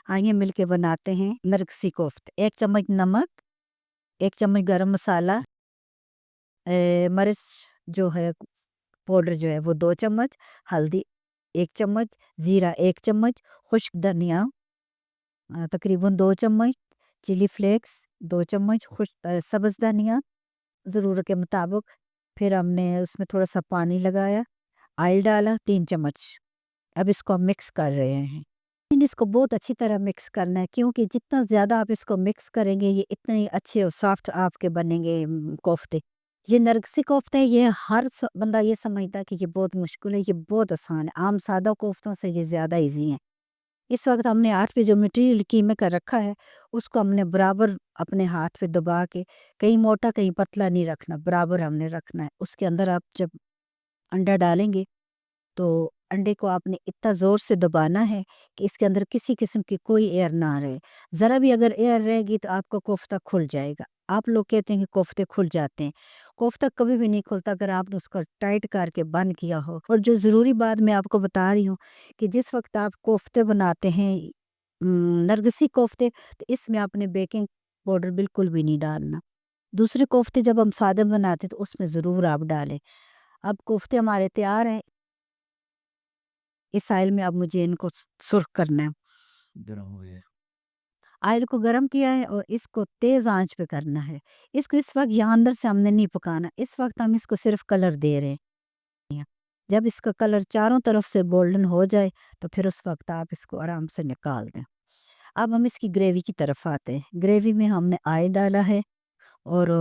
आइए मिलके बनाते हैं नरगिसी कोफ्ते। 1 चम्मच नमक, 1 चम्मच गरम मसाला, मिर्च जो है पाउडर जो है वो 2 चम्मच, हल्दी 1 चम्मच, ज़ीरा 1 चम्मच, खुश्क धनिया तकरीबन 2 चम्मच, चिली फ्लेक्स 2 चम्मच, सब्ज़ धनिया ज़रूरत के मुताबिक। फिर हमने उसमें थोड़ा-सा पानी लगाया, ऑयल डाला 3 चम्मच। अब इसको हम मिक्स कर रहे हैं। इसको बहुत अच्छी तरह मिक्स करना है, क्योंकि जितना ज़्यादा आप इसको मिक्स करेंगे ये इतने ही अच्छे और सॉफ्ट आपके बनेंगे कोफ्ते। ये नरगिसी कोफ्ते हैं, ये हर बंदा ये समझता है कि ये बहुत मुश्किल है, ये बहुत आसान है। आम सादा कोफ्तों से ये ज़्यादा इजी है। इस वक्त हमने हाथ पे जो मटेरियल कीमे का रखा है उसको हमने बराबर अपने हाथ पे दबा के, कहीं मोटा कहीं पतला नहीं रखना, बराबर हमने रखना है। उसके अंदर आप जब अंडा डालेंगे तो अंडे को आपने इतना ज़ोर से दबाना है कि इसके अंदर किसी किस्म की कोई एयर ना रहे। ज़रा भी अगर एयर रहेगी तो आपका कोफ्ता खुल जाएगा। आप लोग कहते हैं कि कोफ्ते खुल जाते हैं, कोफ्ता कभी भी नहीं खुलता अगर आपने उसको टाइट करके बंद किया हो। और जो ज़रूरी बात मैं आपको बता रही हूँ कि जिस वक्त आप कोफ्ते बनाते हैं नरगिसी कोफ्ते, तो इसमें आपने बेकिंग पाउडर बिल्कुल भी नहीं डालना। दूसरे कोफ्ते जब हम सादे बनाते तो उसमें ज़रूर आप डालें। अब कोफ्ते हमारे तैयार हैं। इस ऑयल में अब मुझे इनको सुर्ख करना है। गरम हो गया। ऑयल को गरम किया है और इसको तेज़ आंच पे करना है। इसको इस वक्त यहाँ अंदर से हमने नहीं पकाना, इस वक्त हम इसको सिर्फ कलर दे रहे हैं। जब इसका कलर चारों तरफ से गोल्डन हो जाए तो फिर उस वक्त आप इसको आराम से निकाल दें। अब हम इसकी ग्रेवी की तरफ आते हैं। ग्रेवी में हमने ऑयल डाला है और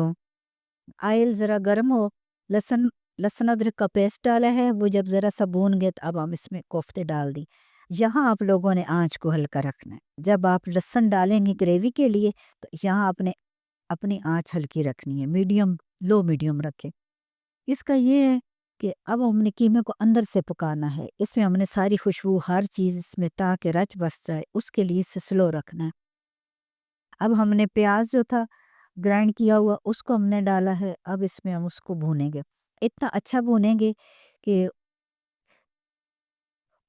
ऑयल ज़रा गर्म हो, लहसुन लहसुन अदरक का पेस्ट डाला है, वो जब ज़रा सा भून गए तो अब हम इसमें कोफ्ते डाल दी। यहाँ आप लोगों ने आँच को हल्का रखना है। जब आप लहसुन डालेंगे ग्रेवी के लिए तो यहाँ आपने अपनी आँच हल्की रखनी है, मीडियम लो मीडियम रखें। इसका ये है कि अब हमने कीमे को अंदर से पकाना है, इसमें हमने सारी खुशबू हर चीज़ इसमें ताकि रच बस जाए, उसके लिए इसे स्लो रखना है। अब हमने प्याज जो था ग्राइंड किया हुआ उसको हमने डाला है, अब इसमें हम उसको भूनेंगे। इतना अच्छा भूनेंगे कि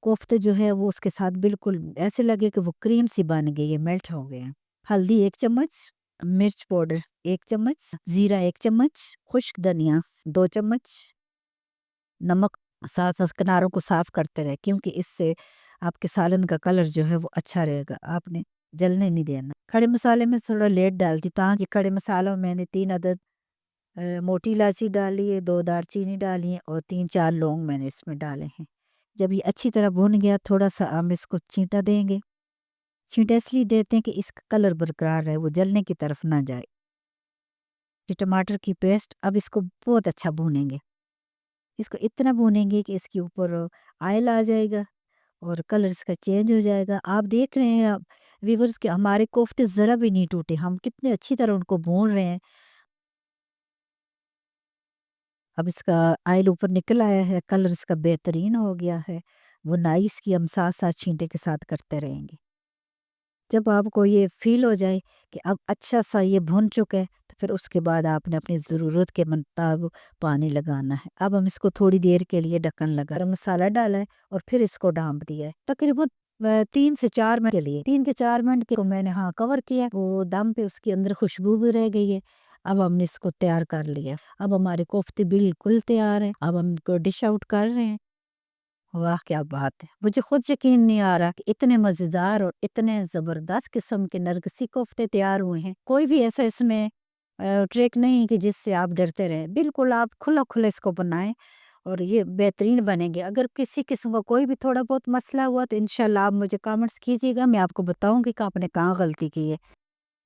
कोफ्ते जो है वो उसके साथ बिल्कुल ऐसे लगे कि वो क्रीम सी बन गई है, मेल्ट हो गए हैं। हल्दी 1 चम्मच, मिर्च पाउडर 1 चम्मच, ज़ीरा 1 चम्मच, खुश्क धनिया 2 चम्मच, नमक साथ-साथ किनारों को साफ़ करते रहें, क्योंकि इससे आपके सालन का कलर जो है वो अच्छा रहेगा, आपने जलने नहीं देना। खड़े मसाले में थोड़ा लेट डालती ताकि खड़े मसालों में मैंने 3 अदद मोटी इलायची डाली है, 2 दालचीनी डाली है और 3-4 लौंग मैंने इसमें डाले हैं। जब ये अच्छी तरह भुन गया थोड़ा-सा हम इसको छींटा देंगे। छींटा इसलिए देते हैं कि इसका कलर बरकरार रहे, वो जलने की तरफ ना जाए। ये टमाटर की पेस्ट अब इसको बहुत अच्छा भूनेंगे। इसको इतना भूनेंगे कि इसके ऊपर ऑयल आ जाएगा और कलर इसका चेंज हो जाएगा। आप देख रहे हैं व्यूअर्स कि हमारे कोफ्ते ज़रा भी नहीं टूटे, हम कितने अच्छी तरह उनको भून रहे हैं। अब इसका ऑयल ऊपर निकल आया है, कलर इसका बेहतरीन हो गया है। वो नाइस की हम साथ-साथ छींटे के साथ करते रहेंगे। जब आपको ये फ़ील हो जाए कि अब अच्छा-सा ये भुन चुका है, तो फिर उसके बाद आपने अपनी ज़रूरत के मुताबिक पानी लगाना है। अब हम इसको थोड़ी देर के लिए ढक्कन लगा गरम मसाला डाला है और फिर इसको ढाँप दिया है। तकरीबन 3 से 4 मिनट के लिए 3 के 4 मिनट के को मैंने कवर किया। वो दम पे उसके अंदर खुशबू भी रह गई है। अब हमने इसको तैयार कर लिया। अब हमारे कोफ्ते बिल्कुल तैयार हैं। अब हम इनको डिश आउट कर रहे हैं। वाह! क्या बात है। मुझे खुद यकीन नहीं आ रहा कि इतने मज़ेदार और इतने ज़बरदस्त किस्म के नरगिसी कोफ्ते तैयार हुए हैं। कोई भी ऐसा इसमें ट्रिक नहीं कि जिससे आप डरते रहें। बिल्कुल आप खुला-खुला इसको बनाएँ और ये बेहतरीन बनेंगे। अगर किसी किस्म का कोई भी थोड़ा बहुत मसला हुआ तो इंशाल्लाह आप मुझे कमेंट्स कीजिएगा, मैं आपको बताऊँगी कि आपने कहाँ गलती की है।